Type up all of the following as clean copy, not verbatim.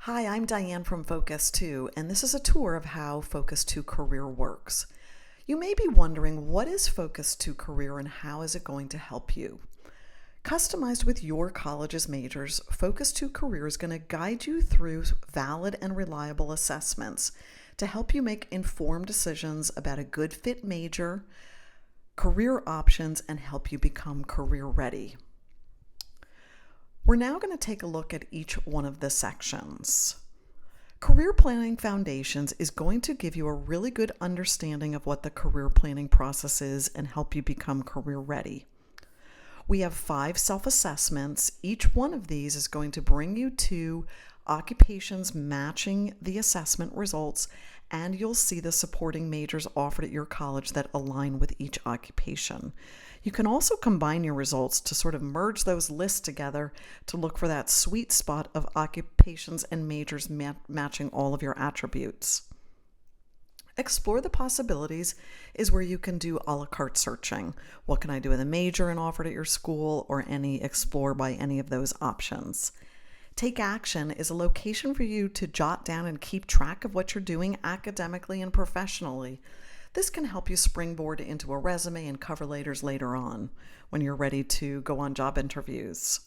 Hi, I'm Diane from Focus 2, and this is a tour of how Focus 2 Career works. You may be wondering, what is Focus 2 Career and how is it going to help you? Customized with your college's majors, Focus 2 Career is going to guide you through valid and reliable assessments to help you make informed decisions about a good fit major, career options, and help you become career ready. We're now going to take a look at each one of the sections. Career Planning Foundations is going to give you a really good understanding of what the career planning process is and help you become career ready. We have 5 self-assessments. Each one of these is going to bring you to occupations matching the assessment results, and you'll see the supporting majors offered at your college that align with each occupation. You can also combine your results to sort of merge those lists together to look for that sweet spot of occupations and majors matching all of your attributes. Explore the Possibilities is where you can do a la carte searching. What can I do with a major and offered at your school, or explore by any of those options. Take Action is a location for you to jot down and keep track of what you're doing academically and professionally. This can help you springboard into a resume and cover letters later on when you're ready to go on job interviews.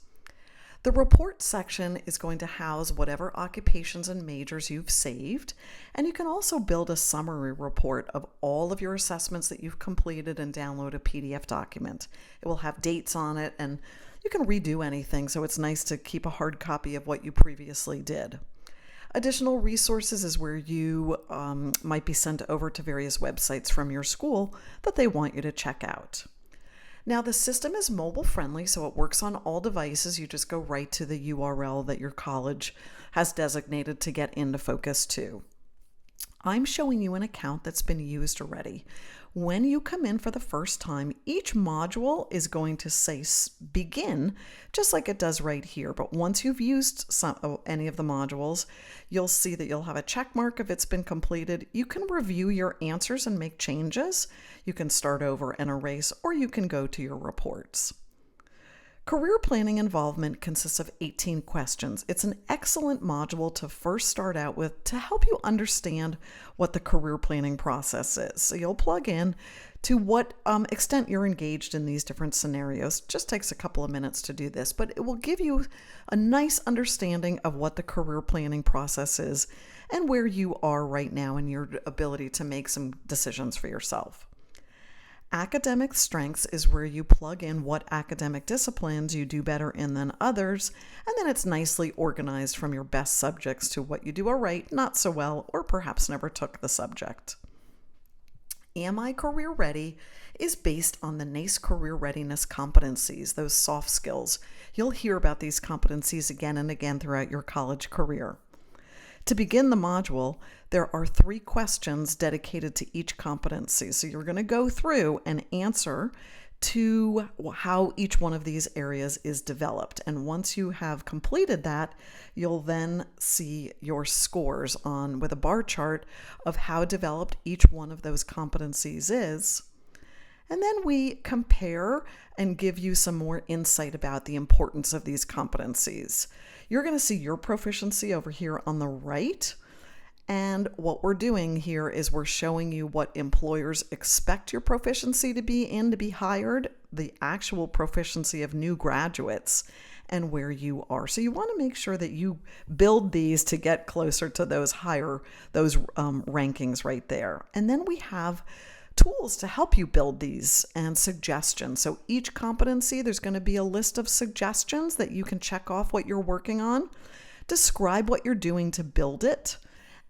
The Report section is going to house whatever occupations and majors you've saved, and you can also build a summary report of all of your assessments that you've completed and download a PDF document. It will have dates on it, and you can redo anything, so it's nice to keep a hard copy of what you previously did. Additional resources is where you might be sent over to various websites from your school that they want you to check out. Now, the system is mobile friendly, so it works on all devices. You just go right to the URL that your college has designated to get into Focus 2. I'm showing you an account that's been used already. When you come in for the first time, each module is going to say begin, just like it does right here. But once you've used any of the modules, you'll see that you'll have a check mark if it's been completed. You can review your answers and make changes. You can start over and erase, or you can go to your reports. Career planning involvement consists of 18 questions. It's an excellent module to first start out with to help you understand what the career planning process is. So you'll plug in to what extent you're engaged in these different scenarios. It just takes a couple of minutes to do this, but it will give you a nice understanding of what the career planning process is and where you are right now in your ability to make some decisions for yourself. Academic strengths is where you plug in what academic disciplines you do better in than others, and then it's nicely organized from your best subjects to what you do all right, not so well, or perhaps never took the subject. Am I Career Ready is based on the NACE Career Readiness competencies, those soft skills. You'll hear about these competencies again and again throughout your college career. To begin the module, there are 3 questions dedicated to each competency. So you're going to go through and answer to how each one of these areas is developed. And once you have completed that, you'll then see your scores with a bar chart of how developed each one of those competencies is. And then we compare and give you some more insight about the importance of these competencies. You're going to see your proficiency over here on the right. And what we're doing here is we're showing you what employers expect your proficiency to be hired, the actual proficiency of new graduates, and where you are. So you want to make sure that you build these to get closer to those rankings right there. And then we have tools to help you build these and suggestions. So each competency, there's going to be a list of suggestions that you can check off what you're working on, describe what you're doing to build it,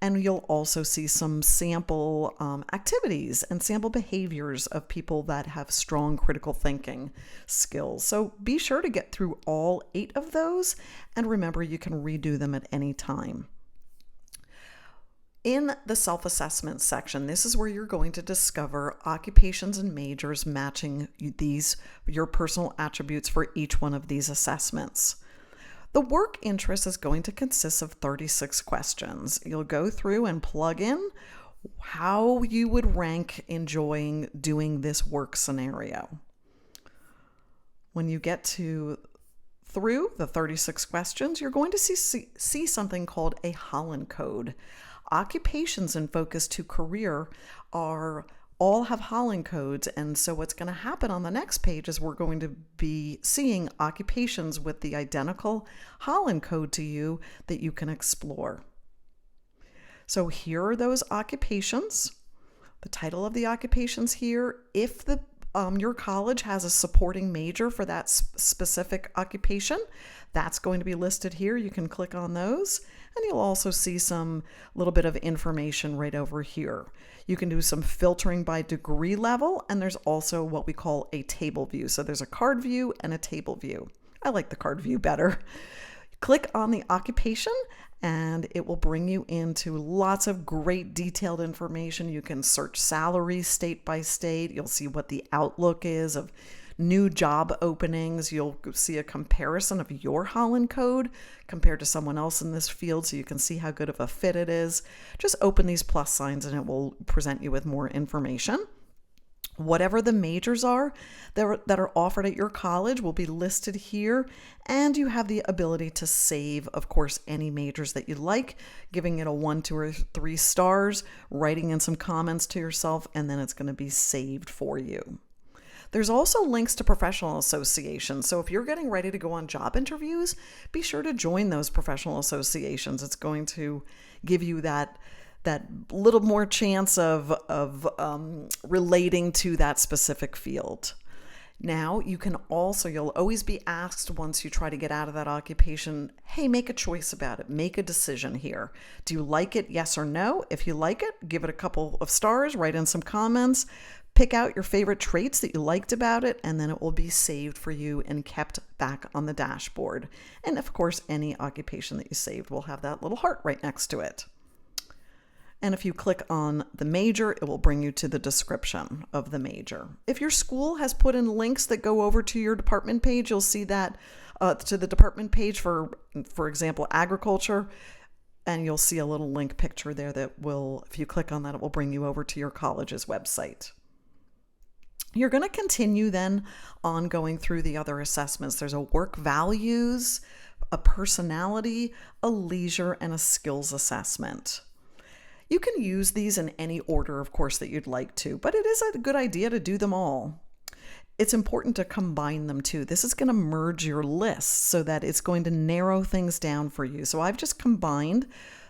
and you'll also see some sample activities and sample behaviors of people that have strong critical thinking skills. So be sure to get through all 8 of those, and remember, you can redo them at any time. In the self-assessment section, this is where you're going to discover occupations and majors matching your personal attributes for each one of these assessments. The work interest is going to consist of 36 questions. You'll go through and plug in how you would rank enjoying doing this work scenario. When you get to through the 36 questions, you're going to see something called a Holland Code. Occupations in Focus to Career all have Holland codes, and so what's going to happen on the next page is we're going to be seeing occupations with the identical Holland code to you that you can explore. So here are those occupations. The title of the occupations here. If your college has a supporting major for that specific occupation, that's going to be listed here. You can click on those, and you'll also see some little bit of information right over here. You can do some filtering by degree level, and there's also what we call a table view. So there's a card view and a table view. I like the card view better. Click on the occupation and it will bring you into lots of great detailed information. You can search salaries state by state. You'll see what the outlook is of new job openings. You'll see a comparison of your Holland code compared to someone else in this field, so you can see how good of a fit it is. Just open these plus signs and it will present you with more information. Whatever the majors are that are offered at your college will be listed here, and you have the ability to save, of course, any majors that you like, giving it a 1, 2, or 3 stars, writing in some comments to yourself, and then it's going to be saved for you. There's also links to professional associations. So if you're getting ready to go on job interviews, be sure to join those professional associations. It's going to give you that little more chance of relating to that specific field. Now, you'll always be asked once you try to get out of that occupation, hey, make a choice about it. Make a decision here. Do you like it? Yes or no? If you like it, give it a couple of stars, write in some comments, pick out your favorite traits that you liked about it, and then it will be saved for you and kept back on the dashboard. And of course, any occupation that you saved will have that little heart right next to it. And if you click on the major, it will bring you to the description of the major. If your school has put in links that go over to your department page, you'll see that to the department page for example, agriculture, and you'll see a little link picture there that will, if you click on that, it will bring you over to your college's website. You're going to continue then on going through the other assessments. There's a work values, a personality, a leisure, and a skills assessment. You can use these in any order, of course, that you'd like to, but it is a good idea to do them all. It's important to combine them too. This is going to merge your lists so that it's going to narrow things down for you. So I've just combined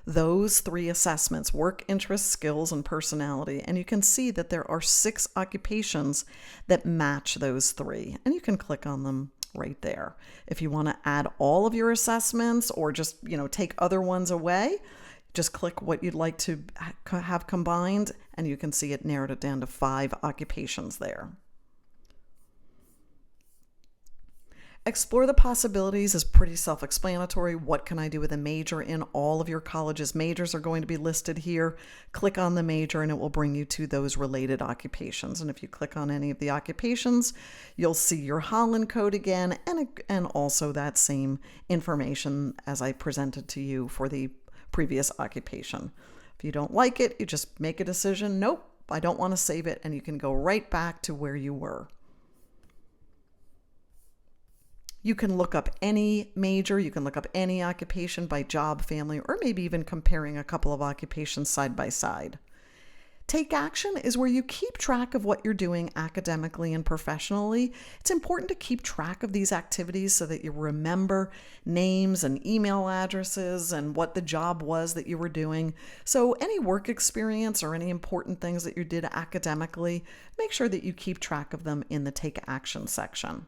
those 3 assessments: work, interest, skills, and personality. And you can see that there are 6 occupations that match those 3. And you can click on them right there. If you want to add all of your assessments or just, take other ones away, just click what you'd like to have combined, and you can see it narrowed it down to 5 occupations there. Explore the possibilities is pretty self-explanatory. What can I do with a major in all of your college's majors are going to be listed here. Click on the major and it will bring you to those related occupations. And if you click on any of the occupations, you'll see your Holland code again and also that same information as I presented to you for the previous occupation. If you don't like it, you just make a decision. Nope, I don't want to save it, and you can go right back to where you were. You can look up any major, you can look up any occupation by job, family, or maybe even comparing a couple of occupations side by side. Take action is where you keep track of what you're doing academically and professionally. It's important to keep track of these activities so that you remember names and email addresses and what the job was that you were doing. So any work experience or any important things that you did academically, make sure that you keep track of them in the Take Action section.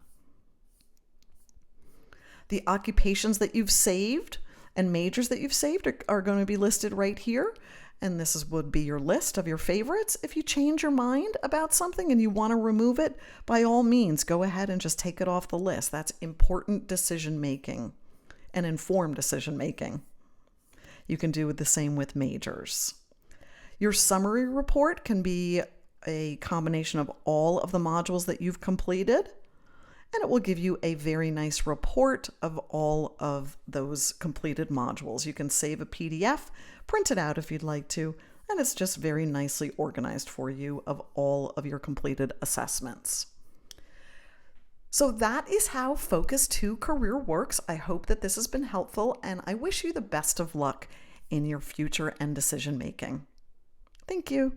The occupations that you've saved and majors that you've saved are going to be listed right here. And would be your list of your favorites. If you change your mind about something and you want to remove it, by all means, go ahead and just take it off the list. That's important decision making and informed decision making. You can do the same with majors. Your summary report can be a combination of all of the modules that you've completed, and it will give you a very nice report of all of those completed modules. You can save a PDF, print it out if you'd like to, and it's just very nicely organized for you of all of your completed assessments. So that is how Focus 2 Career works. I hope that this has been helpful, and I wish you the best of luck in your future and decision making. Thank you.